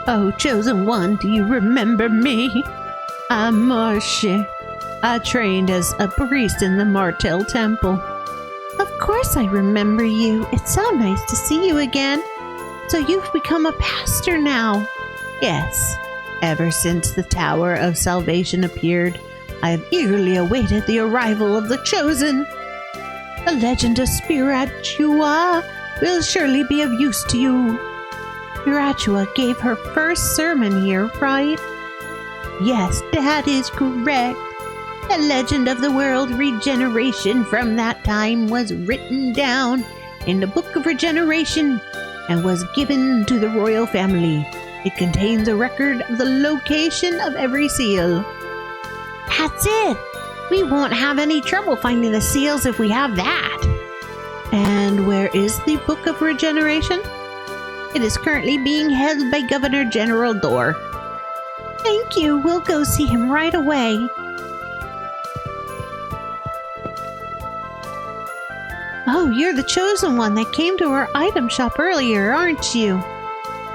Oh, chosen one, do you remember me? I'm Marcia. I trained as a priest in the Martel Temple. Of course I remember you. It's so nice to see you again. So you've become a pastor now? Yes. Ever since the Tower of Salvation appeared, I have eagerly awaited the arrival of the Chosen. The legend of Spiritua will surely be of use to you. Spiritua gave her first sermon here, right? Yes, that is correct. The legend of the world regeneration from that time was written down in the Book of Regeneration and was given to the royal family. It contains a record of the location of every seal. That's it! We won't have any trouble finding the seals if we have that. And where is the Book of Regeneration? It is currently being held by Governor General Dor. Thank you. We'll go see him right away. Oh, you're the chosen one that came to our item shop earlier, aren't you?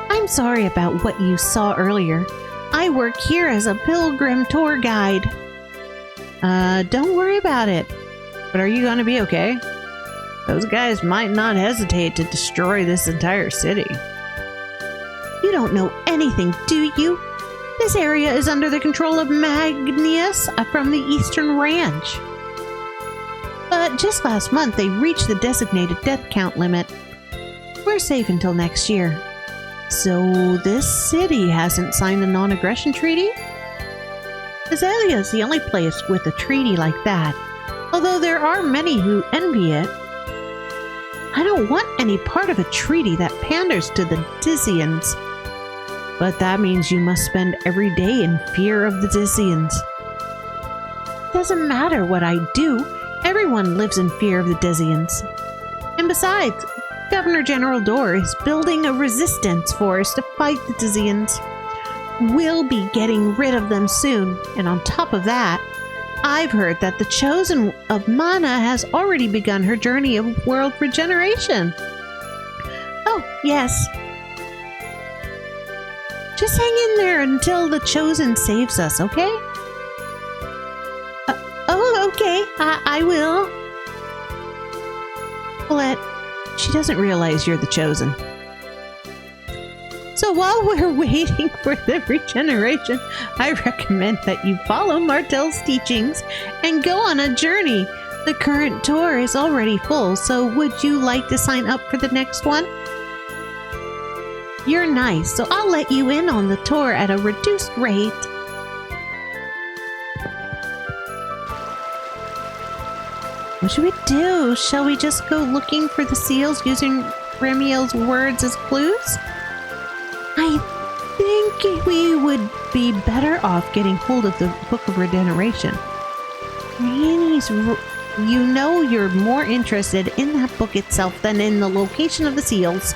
I'm sorry about what you saw earlier. I work here as a pilgrim tour guide. Don't worry about it. But are you gonna be okay? Those guys might not hesitate to destroy this entire city. You don't know anything, do you? This area is under the control of Magnus from the Eastern Ranch. But just last month, they reached the designated death count limit. We're safe until next year. So this city hasn't signed a non-aggression treaty? Azalea is the only place with a treaty like that, although there are many who envy it. I don't want any part of a treaty that panders to the Dizians. But that means you must spend every day in fear of the Dizians. Doesn't matter what I do, everyone lives in fear of the Dizians. And besides, Governor General Dor is building a resistance force to fight the Dizians. We'll be getting rid of them soon, and on top of that, I've heard that the Chosen of Mana has already begun her journey of world regeneration. Oh, yes. Just hang in there until the Chosen saves us, okay? Okay, I will. Colette, she doesn't realize you're the Chosen. So while we're waiting for the regeneration, I recommend that you follow Martel's teachings and go on a journey. The current tour is already full, so would you like to sign up for the next one? You're nice, so I'll let you in on the tour at a reduced rate. What should we do? Shall we just go looking for the seals using Ramiel's words as clues? I think we would be better off getting hold of the Book of Regeneration. Granny's, you know you're more interested in that book itself than in the location of the seals.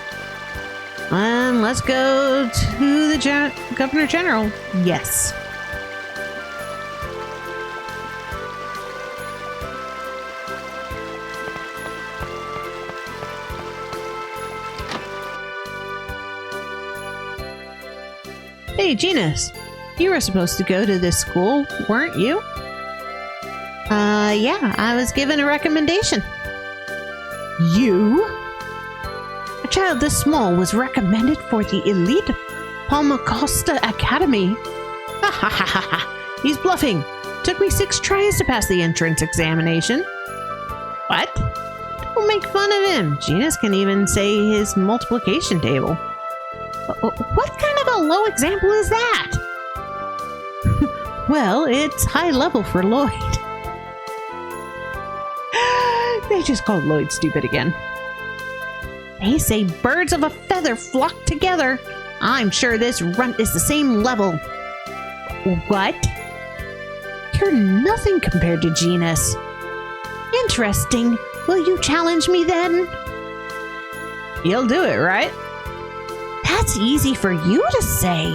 And let's go to the Governor General. Yes. Hey, Genus. You were supposed to go to this school, weren't you? Yeah, I was given a recommendation. You? A child this small was recommended for the elite Palmacosta Academy. Ha ha ha ha ha. He's bluffing. Took me 6 tries to pass the entrance examination. What? Don't make fun of him. Genus can even say his multiplication table. What kind of a low example is that? Well, it's high level for Lloyd. They just called Lloyd stupid again. They say birds of a feather flock together. I'm sure this runt is the same level. What? You're nothing compared to Genus. Interesting. Will you challenge me then? You'll do it, right? That's easy for you to say.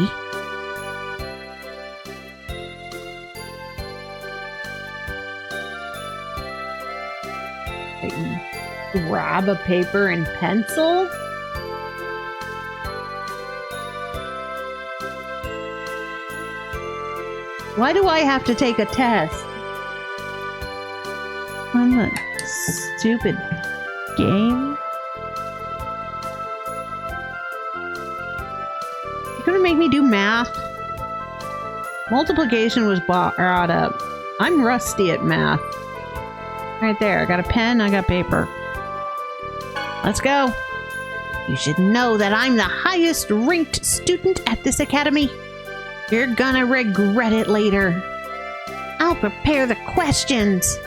Grab a paper and pencil? Why do I have to take a test? On the stupid game? You're gonna make me do math? Multiplication was brought up. I'm rusty at math. Right there, I got a pen, I got paper. Let's go. You should know that I'm the highest ranked student at this academy. You're gonna regret it later. I'll prepare the questions.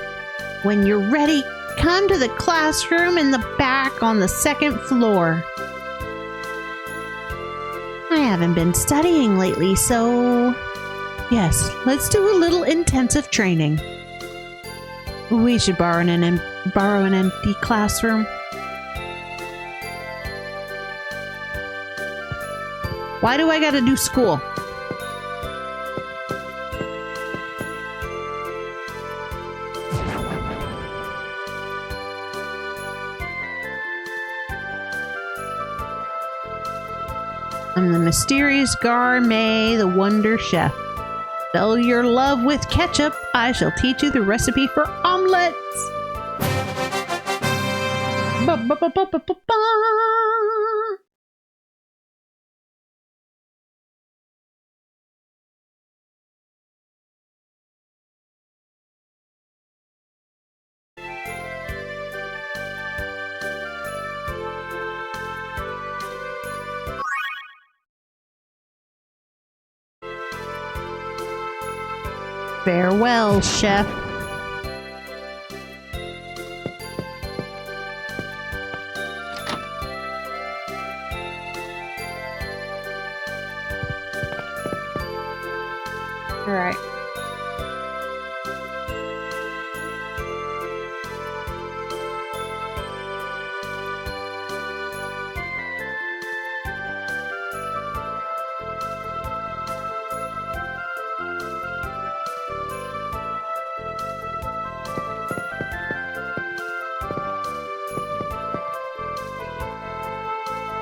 When you're ready, come to the classroom in the back on the 2nd floor. I haven't been studying lately, so... Yes, let's do a little intensive training. We should borrow an empty classroom. Why do I gotta do school? I'm the mysterious Gourmet, the Wonder Chef. Fill your love with ketchup. I shall teach you the recipe for omelets. Ba-ba-ba-ba-ba-ba. Farewell, chef. All right.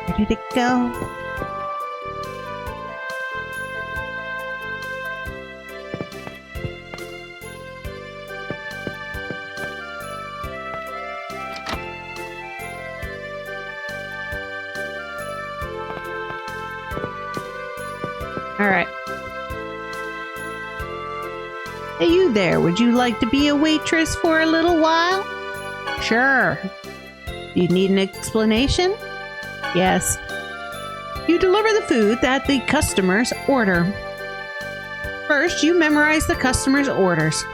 Where did it go? All right. Hey, you there. Would you like to be a waitress for a little while? Sure. Do you need an explanation? Yes. You deliver the food that the customers order. First, you memorize the customer's orders.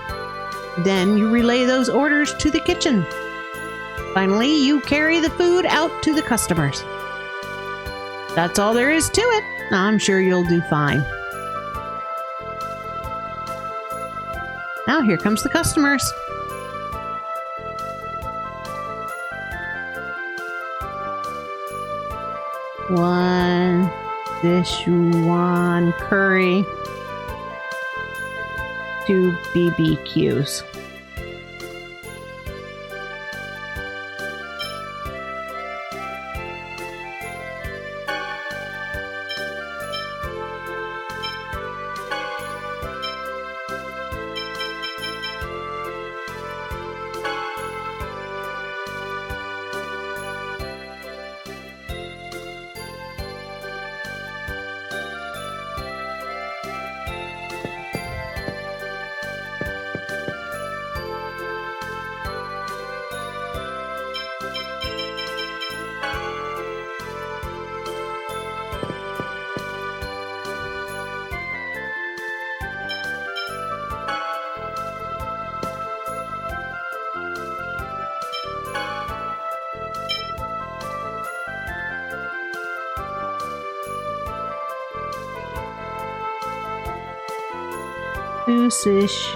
Then you relay those orders to the kitchen. Finally, you carry the food out to the customers. That's all there is to it. I'm sure you'll do fine. Now here comes the customers. One Sichuan curry, 2 BBQs. Fish,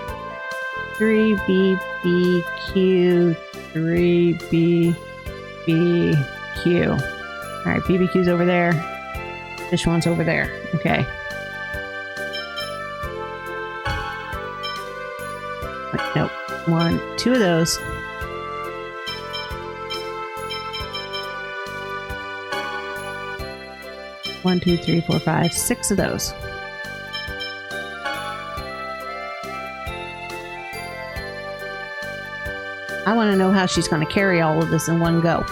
3 BBQ, 3 BBQ. Alright, BBQ's over there. Fish one's over there. Okay. Wait, nope. 2 of those. One, 2, 3, 4, 5, 6 of those. I want to know how she's going to carry all of this in one go.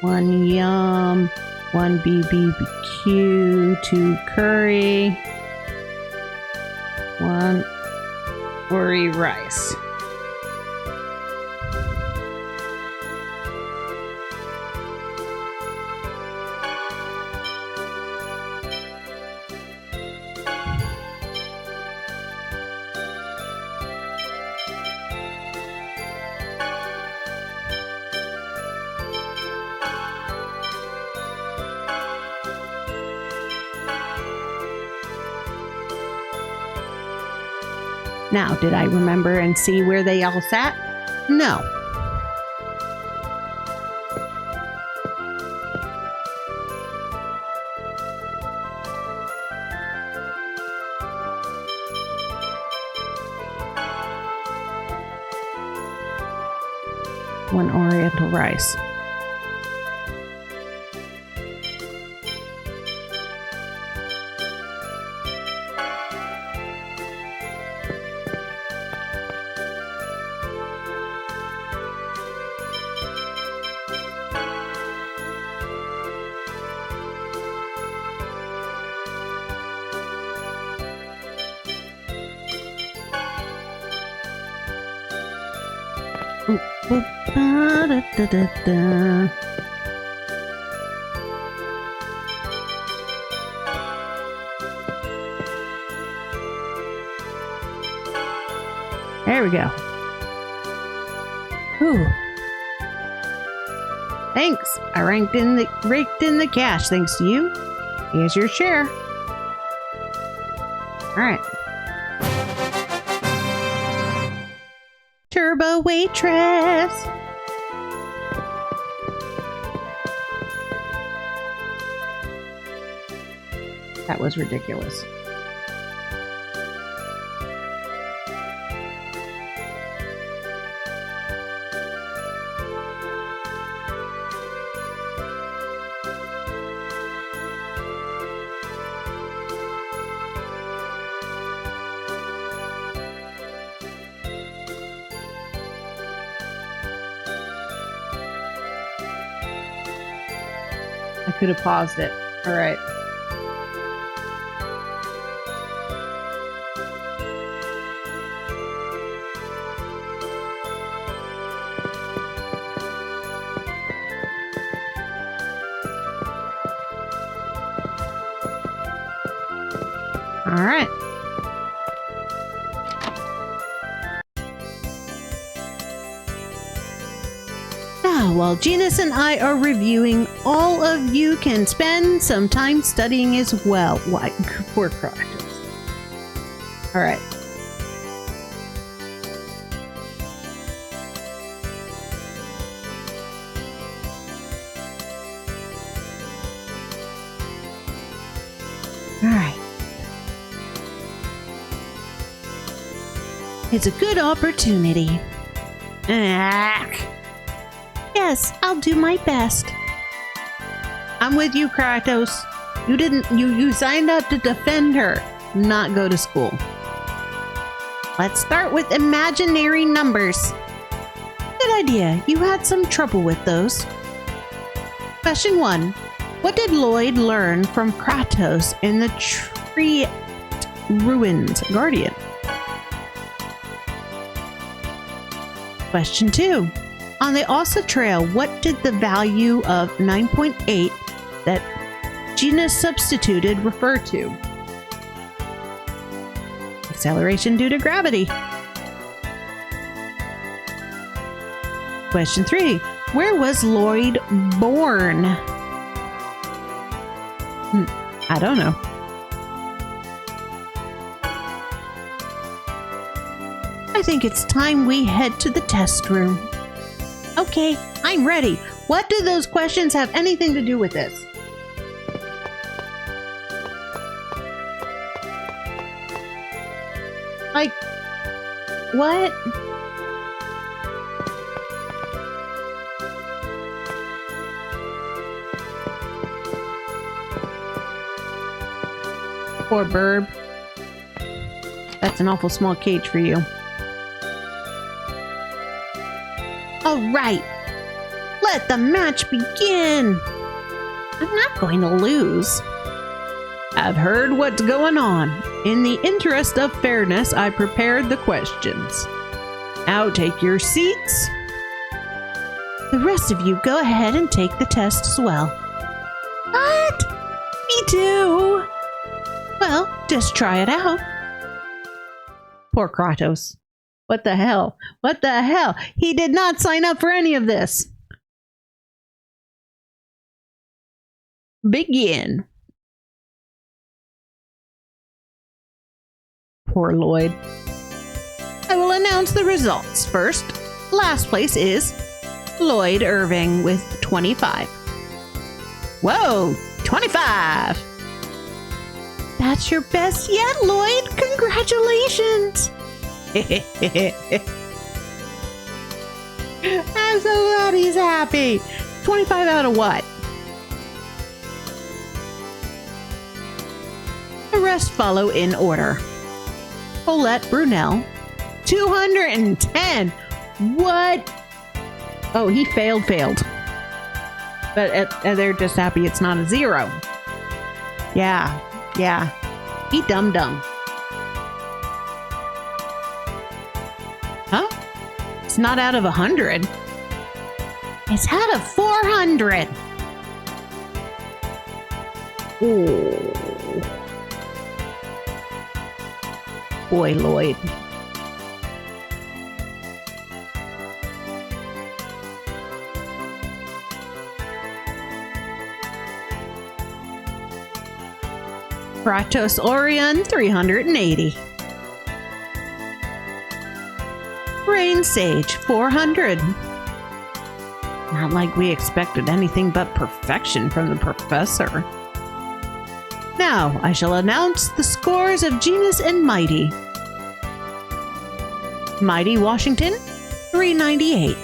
One yum, one BBQ, 2 curry, 1 curry rice. Now, did I remember and see where they all sat? No. One oriental rice. Ba-da-da-da. There we go. Ooh. Thanks. I raked in the cash thanks to you. Here's your share. All right. Turbo waitress. That was ridiculous. I could have paused it. All right. All right. Now, while Genus and I are reviewing, all of you can spend some time studying as well. Why? Poor practice. All right. All right. It's a good opportunity. Yes, I'll do my best. I'm with you, Kratos. You signed up to defend her, not go to school. Let's start with imaginary numbers. Good idea. You had some trouble with those. Question 1. What did Lloyd learn from Kratos in the Tree Ruins Guardian? Question 2. On the Ossa Trail, what did the value of 9.8 that Genus substituted refer to? Acceleration due to gravity. Question 3. Where was Lloyd born? I don't know. I think it's time we head to the test room. Okay, I'm ready. What do those questions have anything to do with this? Like, what? Poor Burb. That's an awful small cage for you. All right, let the match begin. I'm not going to lose. I've heard what's going on. In the interest of fairness, I prepared the questions. Now take your seats. The rest of you go ahead and take the test as well. What? Me too. Well, just try it out. Poor Kratos. What the hell? What the hell? He did not sign up for any of this. Begin. Poor Lloyd. I will announce the results. First, last place is Lloyd Irving with 25. Whoa, 25! That's your best yet, Lloyd. Congratulations! I'm so glad he's happy. 25 out of what? The rest follow in order. Paulette Brunel, 210. What? Oh, he failed. But they're just happy it's not a 0. Yeah. He dumb. Huh? It's not out of 100. It's out of 400. Oh. Boy, Lloyd. Kratos Orion, 380. Rain Sage, 400. Not like we expected anything but perfection from the professor. Now, I shall announce the scores of Genus and Mighty. Mighty Washington, 398.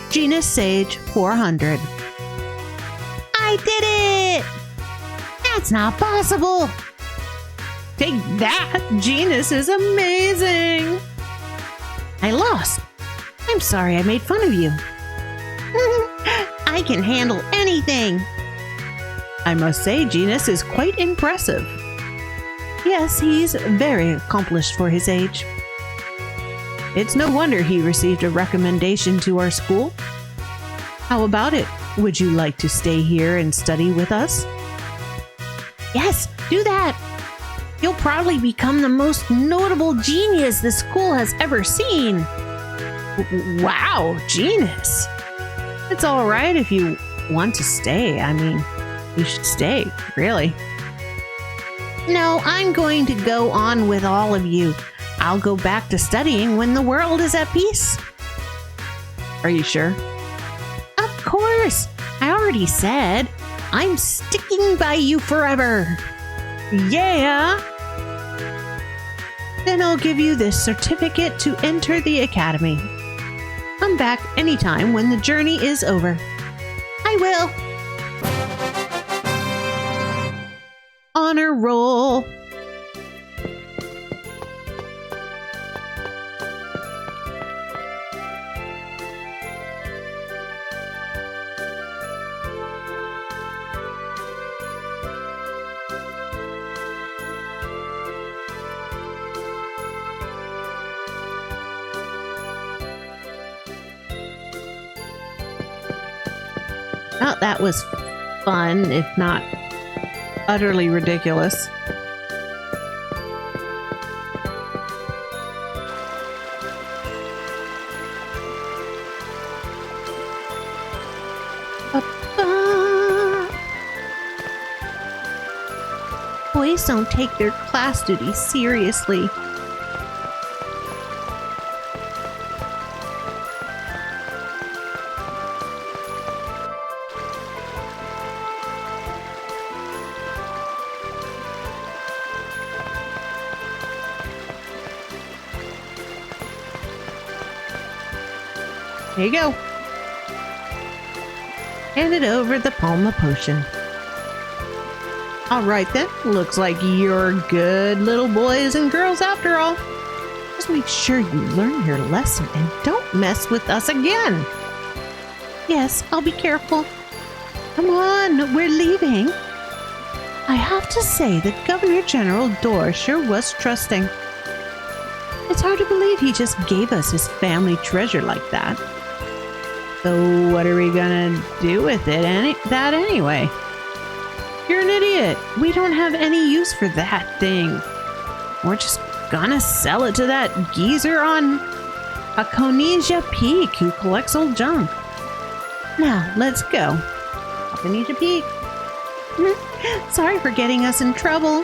Genus Sage, 400. I did it! That's not possible! Take that! Genus is amazing! I lost. I'm sorry I made fun of you. I can handle anything. I must say, Genus is quite impressive. Yes, he's very accomplished for his age. It's no wonder he received a recommendation to our school. How about it? Would you like to stay here and study with us? Yes, do that. You'll probably become the most notable genius the school has ever seen. Wow, Genus. It's all right if you want to stay. I mean, you should stay, really. No, I'm going to go on with all of you. I'll go back to studying when the world is at peace. Are you sure? Of course. I already said I'm sticking by you forever. Yeah. Then I'll give you this certificate to enter the academy. Come back anytime when the journey is over. I will. Honor roll. Oh, that was fun, if not utterly ridiculous. Boys don't take their class duties seriously. There you go. Handed over the Palma potion. Alright then, looks like you're good little boys and girls after all. Just make sure you learn your lesson and don't mess with us again. Yes, I'll be careful. Come on, we're leaving. I have to say that Governor General Dor sure was trusting. It's hard to believe he just gave us his family treasure like that. So what are we gonna do with it anyway? You're an idiot. We don't have any use for that thing. We're just gonna sell it to that geezer on Akonija Peak who collects old junk. Now, let's go. Akonija Peak. Sorry for getting us in trouble.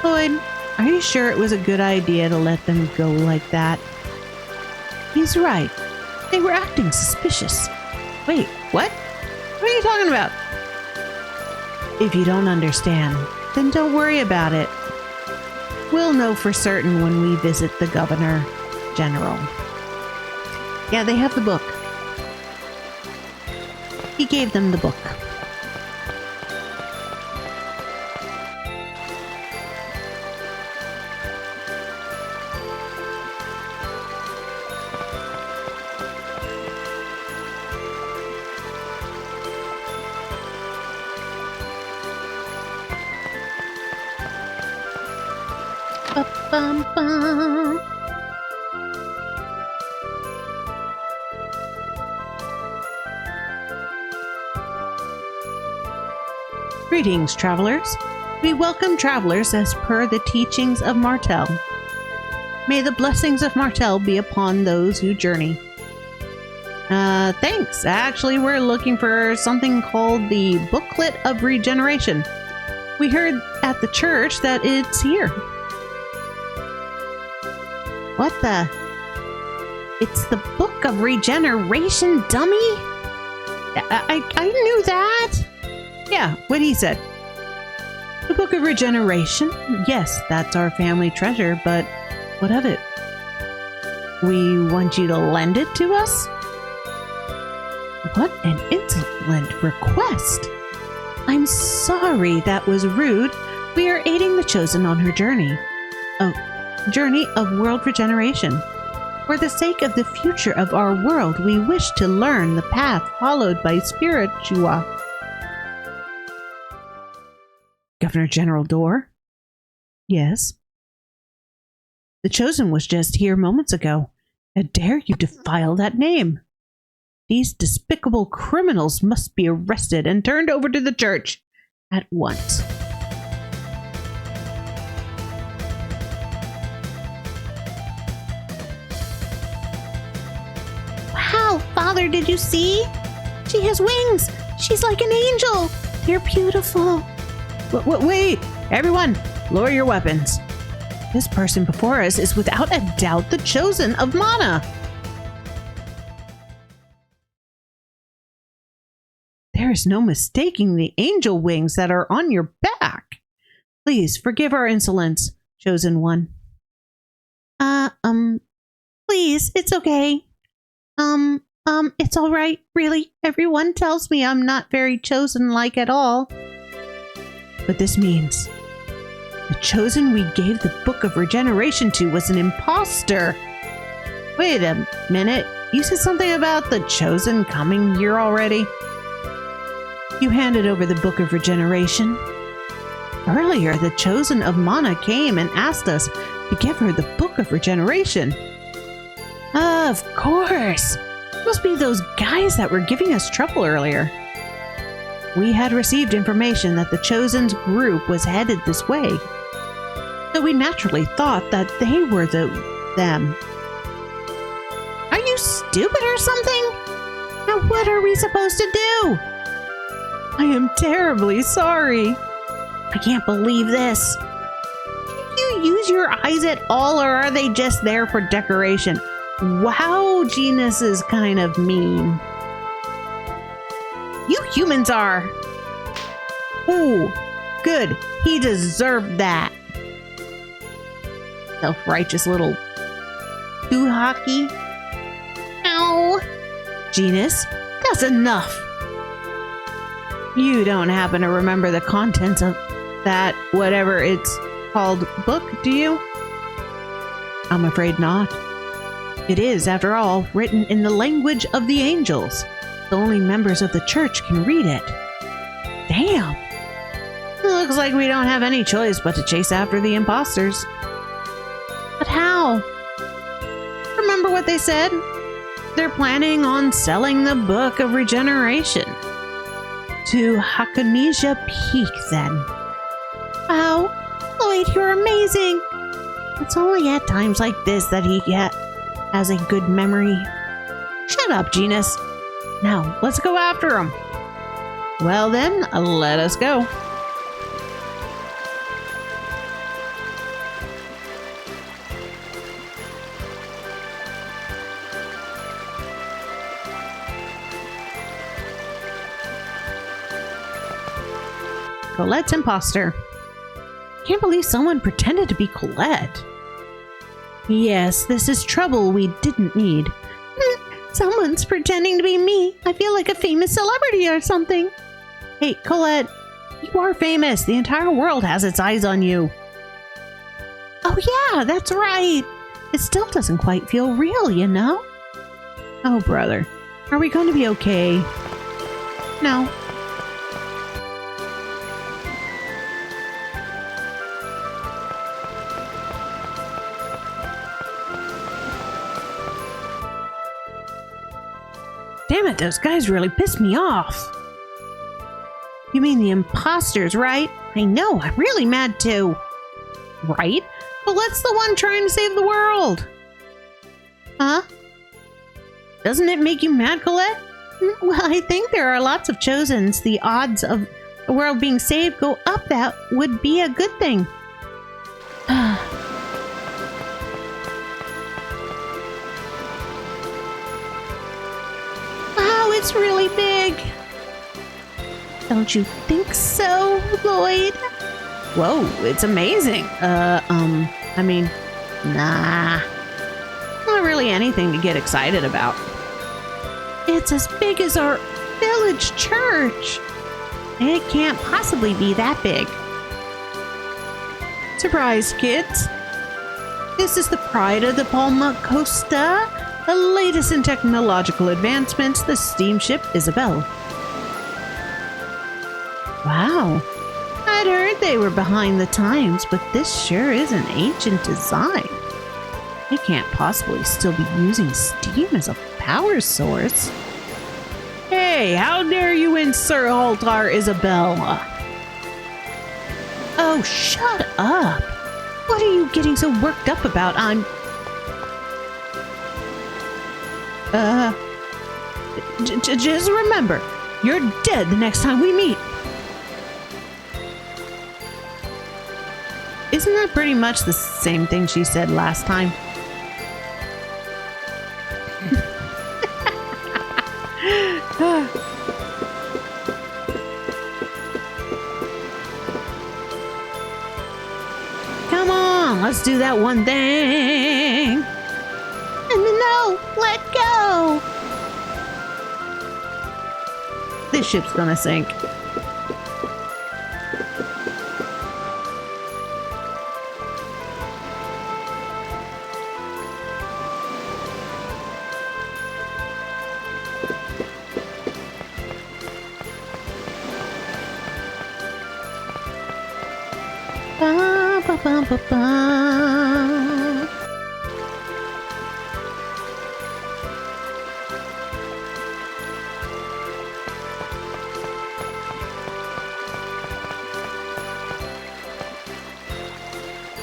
Lloyd, are you sure it was a good idea to let them go like that? He's right. They were acting suspicious. Wait, what? What are you talking about? If you don't understand, then don't worry about it. We'll know for certain when we visit the Governor General. Yeah, they have the book. He gave them the book. Ba-bum-bum. Greetings, travelers. We welcome travelers as per the teachings of Martel. May the blessings of Martel be upon those who journey. Thanks. Actually, we're looking for something called the Booklet of Regeneration. We heard at the church that it's here. What the? It's the Book of Regeneration, dummy? I knew that. Yeah, what he said. The Book of Regeneration? Yes, that's our family treasure, but what of it? We want you to lend it to us? What an insolent request. I'm sorry that was rude. We are aiding the Chosen on her journey. Journey of world regeneration. For the sake of the future of our world, we wish to learn the path followed by Spiritua. Governor General Dor? Yes. The Chosen was just here moments ago. How dare you defile that name? These despicable criminals must be arrested and turned over to the church at once. Wow, Father, did you see? She has wings. She's like an angel. They're beautiful. Wait, everyone, lower your weapons. This person before us is without a doubt the Chosen of Mana. There is no mistaking the angel wings that are on your back. Please forgive our insolence, Chosen One. Please, it's okay. It's all right, really. Everyone tells me I'm not very chosen-like at all. But this means the Chosen we gave the Book of Regeneration to was an imposter. Wait a minute. You said something about the Chosen coming here already? You handed over the Book of Regeneration. Earlier, the Chosen of Mana came and asked us to give her the Book of Regeneration. Of course! Must be those guys that were giving us trouble earlier. We had received information that the Chosen's group was headed this way, so we naturally thought that they were them. Are you stupid or something? Now what are we supposed to do? I am terribly sorry. I can't believe this. Did you use your eyes at all, or are they just there for decoration? Wow, Genus is kind of mean. You humans are. Ooh, good. He deserved that. Self-righteous little too hockey. Ow! Genus, that's enough! You don't happen to remember the contents of that, whatever it's called, book, do you? I'm afraid not. It is, after all, written in the language of the angels. The only members of the church can read it. Damn! It looks like we don't have any choice but to chase after the imposters. But how? Remember what they said? They're planning on selling the Book of Regeneration to Hakonija Peak, then. Wow, Lloyd, you're amazing! It's only at times like this that he has a good memory. Shut up, Genus. Now, let's go after him. Well then, let us go. Colette's imposter. Can't believe someone pretended to be Colette. Yes, this is trouble we didn't need. Someone's pretending to be me. I feel like a famous celebrity or something. Hey, Colette, you are famous. The entire world has its eyes on you. Oh yeah, that's right. It still doesn't quite feel real, you know? Oh, brother. Are we going to be okay? No. Damn it, those guys really pissed me off. You mean the imposters, right? I know, I'm really mad too. Right? Colette's the one trying to save the world. Huh? Doesn't it make you mad, Colette? Well, I think there are lots of Chosens. The odds of the world being saved go up. That would be a good thing. It's really big. Don't you think so, Lloyd? Whoa, it's amazing. I mean, nah. Not really anything to get excited about. It's as big as our village church. It can't possibly be that big. Surprise, kids. This is the pride of the Palma Costa. The latest in technological advancements, the steamship Isabel. Wow. I'd heard they were behind the times, but this sure is an ancient design. They can't possibly still be using steam as a power source. Hey, how dare you insult our Isabella? Oh, shut up. What are you getting so worked up about? Just remember, you're dead the next time we meet. Isn't that pretty much the same thing she said last time? Come on, let's do that one thing. No, let go. This ship's gonna sink. Ba, ba, ba, ba, ba.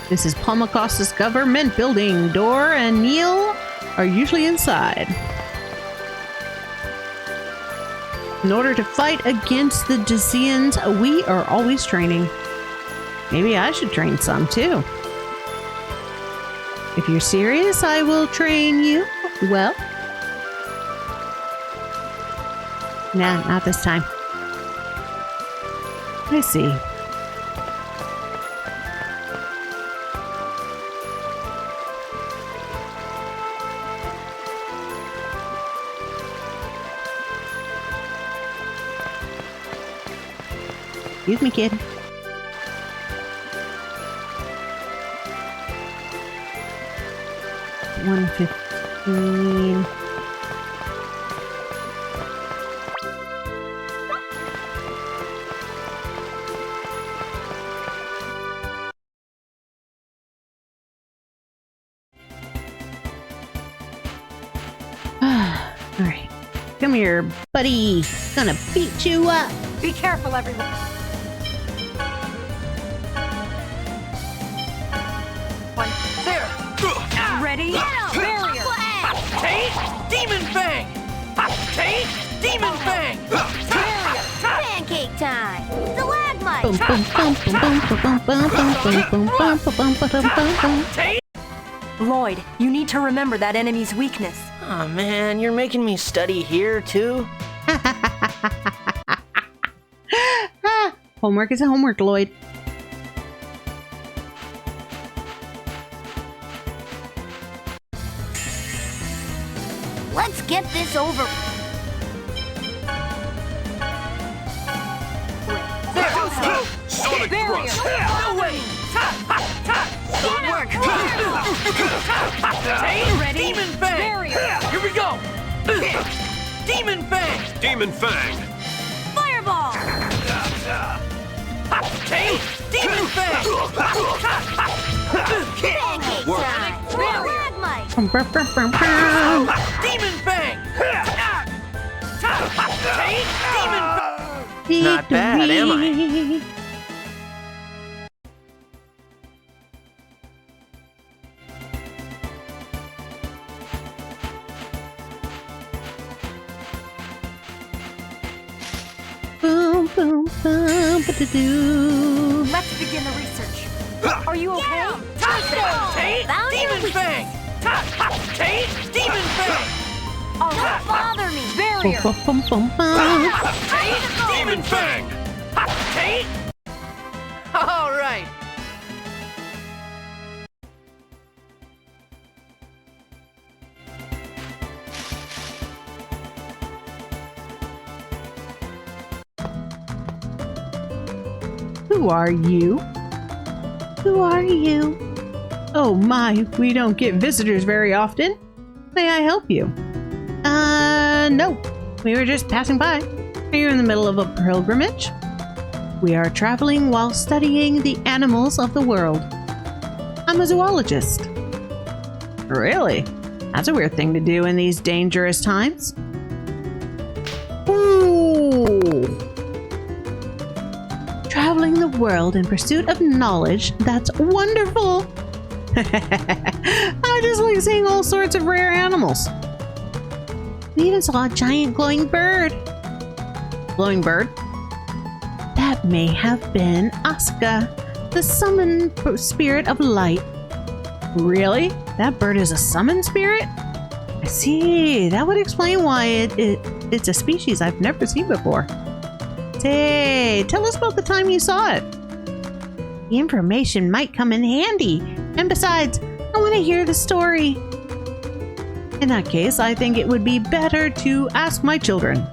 This is Palmacosta's government building. Dor and Neil are usually inside. In order to fight against the Decians, we are always training. Maybe I should train some too. If you're serious, I will train you. Well, nah, not this time. I see. Excuse me, kid. $115. Alright. Come here, buddy. Gonna beat you up. Be careful, everyone. One. There. Ready? Barrier. Take Demon Fang! Take Demon Fang! Barrier. Pancake time! Stalagmite! Boom, boom, boom, boom, boom, boom, boom, boom, boom, boom, boom, boom, boom, boom. Take! Lloyd, you need to remember that enemy's weakness. Oh man, you're making me study here too? Homework is a homework, Lloyd. Let's get this over. Sonic Barrier. Thrust! No way! Good work! Take Ready? Demon Fang! Barrier. Here we go! Demon Fang! Demon Fang! Fireball! Take Demon Fang! Pancake Work. time! Stalagmite! Demon Fang! Take Demon Fang! Not bad, am I? Boom, boom, boom, ba-da-doo. Let's begin the research. Are you okay? Take Found your Demon Fang! Take Demon Fang! All Don't right. bother me! Barrier. Boom, boom, boom, boom. Take Demon Fang! Take! All right. Who are you? Who are you? Oh my, we don't get visitors very often. May I help you? No. We were just passing by. Are you in the middle of a pilgrimage? We are traveling while studying the animals of the world. I'm a zoologist. Really? That's a weird thing to do in these dangerous times. Ooh. Traveling the world in pursuit of knowledge, that's wonderful! I just like seeing all sorts of rare animals. We even saw a giant glowing bird. Glowing bird? That may have been Asuka, the summoned spirit of light. Really? That bird is a summoned spirit? I see. That would explain why it's a species I've never seen before. Say, tell us about the time you saw it. The information might come in handy. And besides, I want to hear the story. In that case, I think it would be better to ask my children.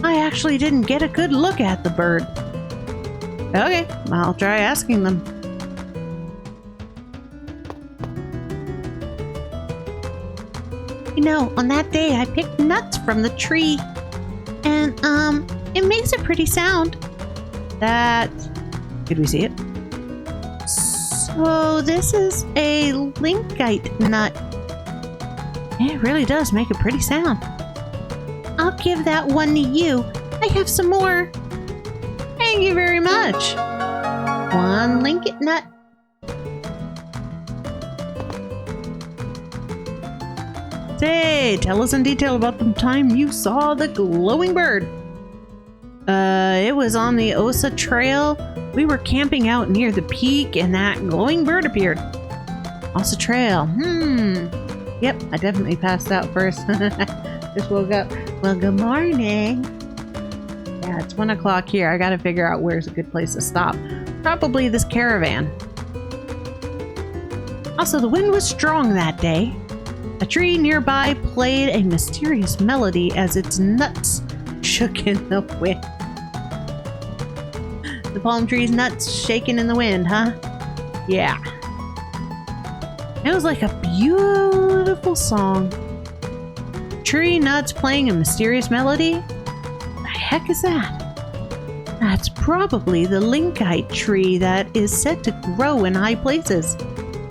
I actually didn't get a good look at the bird. Okay, I'll try asking them. You know, on that day I picked nuts from the tree. And, it makes a pretty sound. Did we see it? So this is a linkite nut. It really does make a pretty sound. I'll give that one to you. I have some more. Thank you very much. One linkite nut. Say, tell us in detail about the time you saw the glowing bird. It was on the Osa Trail. We were camping out near the peak and that glowing bird appeared. Osa Trail. Yep, I definitely passed out first. Just woke up. Well, good morning. Yeah, it's 1 o'clock here. I gotta figure out where's a good place to stop. Probably this caravan. Also, the wind was strong that day. A tree nearby played a mysterious melody as its nuts shook in the wind. The palm tree's nuts shaking in the wind, huh? Yeah. It was like a beautiful song. Tree nuts playing a mysterious melody? The heck is that? That's probably the linkite tree that is said to grow in high places.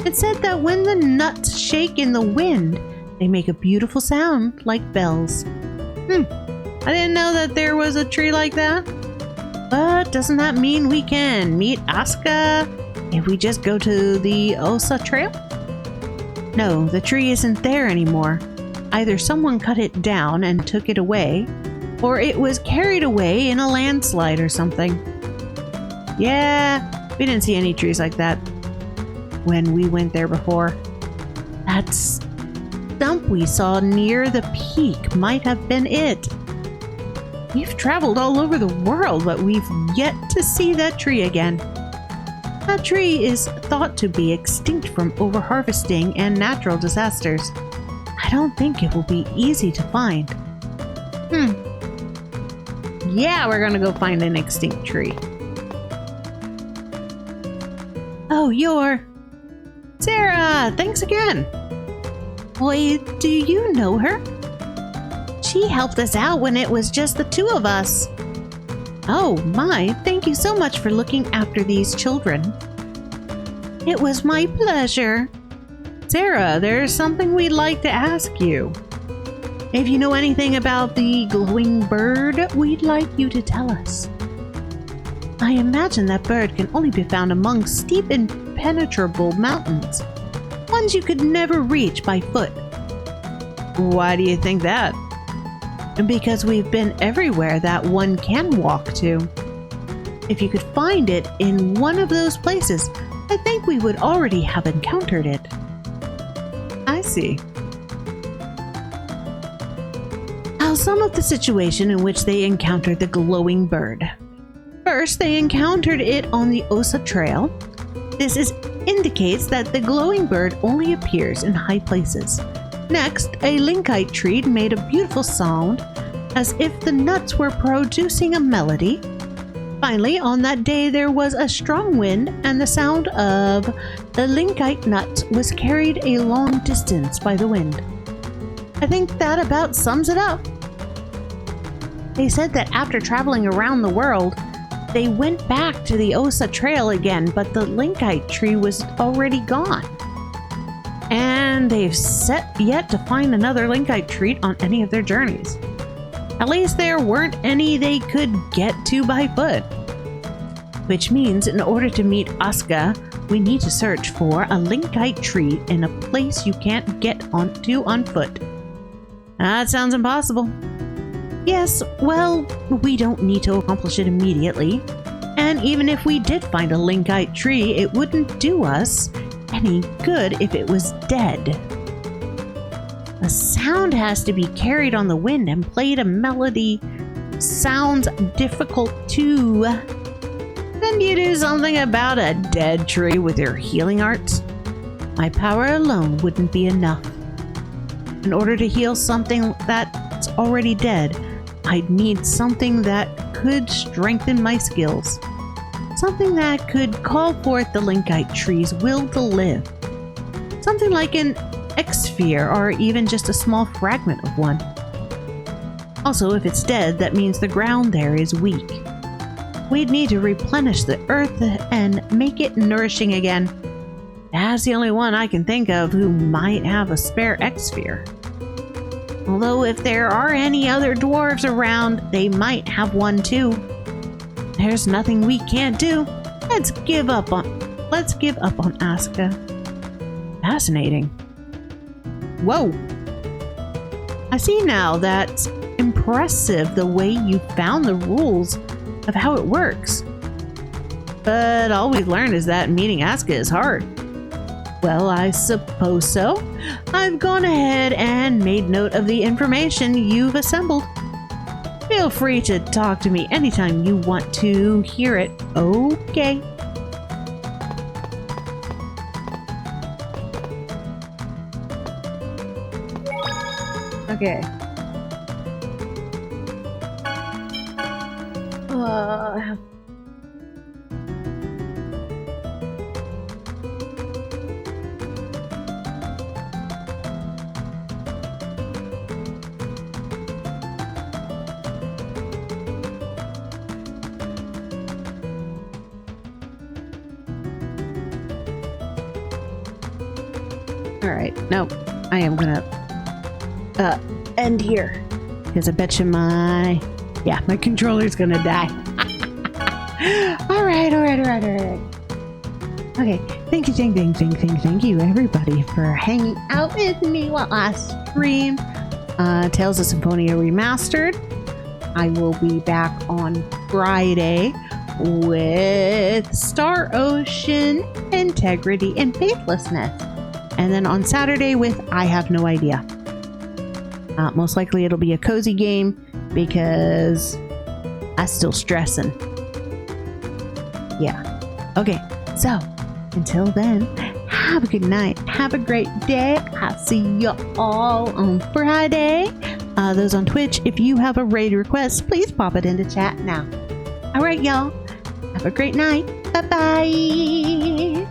It's said that when the nuts shake in the wind, they make a beautiful sound like bells. I didn't know that there was a tree like that. But doesn't that mean we can meet Asuka if we just go to the Osa Trail? No, the tree isn't there anymore. Either someone cut it down and took it away, or it was carried away in a landslide or something. Yeah, we didn't see any trees like that when we went there before. That stump we saw near the peak might have been it. We've traveled all over the world, but we've yet to see that tree again. That tree is thought to be extinct from overharvesting and natural disasters. I don't think it will be easy to find. Yeah, we're gonna go find an extinct tree. Oh, you're... Sarah! Thanks again! Wait, do you know her? She helped us out when it was just the two of us. Oh my, thank you so much for looking after these children. It was my pleasure. Sarah, there's something we'd like to ask you. If you know anything about the glowing bird, we'd like you to tell us. I imagine that bird can only be found among steep, impenetrable mountains, ones you could never reach by foot. Why do you think that? Because we've been everywhere that one can walk to. If you could find it in one of those places, I think we would already have encountered it. I see. I'll sum up the situation in which they encountered the glowing bird. First, they encountered it on the Osa Trail. This indicates that the glowing bird only appears in high places. Next, a linkite tree made a beautiful sound as if the nuts were producing a melody. Finally, on that day there was a strong wind and the sound of the linkite nuts was carried a long distance by the wind. I think that about sums it up. They said that after traveling around the world, they went back to the Osa Trail again, but the linkite tree was already gone. And they've yet to find another linkite tree on any of their journeys. At least there weren't any they could get to by foot. Which means in order to meet Asuka, we need to search for a linkite tree in a place you can't get onto on foot. That sounds impossible. Yes, well, we don't need to accomplish it immediately. And even if we did find a linkite tree, it wouldn't do us any good if it was dead. The sound has to be carried on the wind and played a melody. Sounds difficult too. Then you do something about a dead tree with your healing arts? My power alone wouldn't be enough. In order to heal something that's already dead, I'd need something that could strengthen my skills. Something that could call forth the linkite tree's will to live. Something like an X-sphere or even just a small fragment of one. Also, if it's dead, that means the ground there is weak. We'd need to replenish the earth and make it nourishing again. That's the only one I can think of who might have a spare X-sphere. Although if there are any other dwarves around, they might have one too. There's nothing we can't do. Let's give up on Asuka. Fascinating. Whoa. I see now. That's impressive the way you found the rules of how it works. But all we've learned is that meeting Asuka is hard. Well, I suppose so. I've gone ahead and made note of the information you've assembled. Feel free to talk to me anytime you want to hear it. Okay. Okay. Alright, nope. I am gonna end here. Because I bet you my controller's gonna die. Alright. Okay, thank you everybody for hanging out with me while I stream Tales of Symphonia Remastered. I will be back on Friday with Star Ocean, Integrity, and Faithlessness. And then on Saturday with I Have No Idea. Most likely it'll be a cozy game because I'm still stressing. Yeah. Okay, so until then, have a good night. Have a great day. I'll see you all on Friday. Those on Twitch, if you have a raid request, please pop it into chat now. All right, y'all. Have a great night. Bye-bye.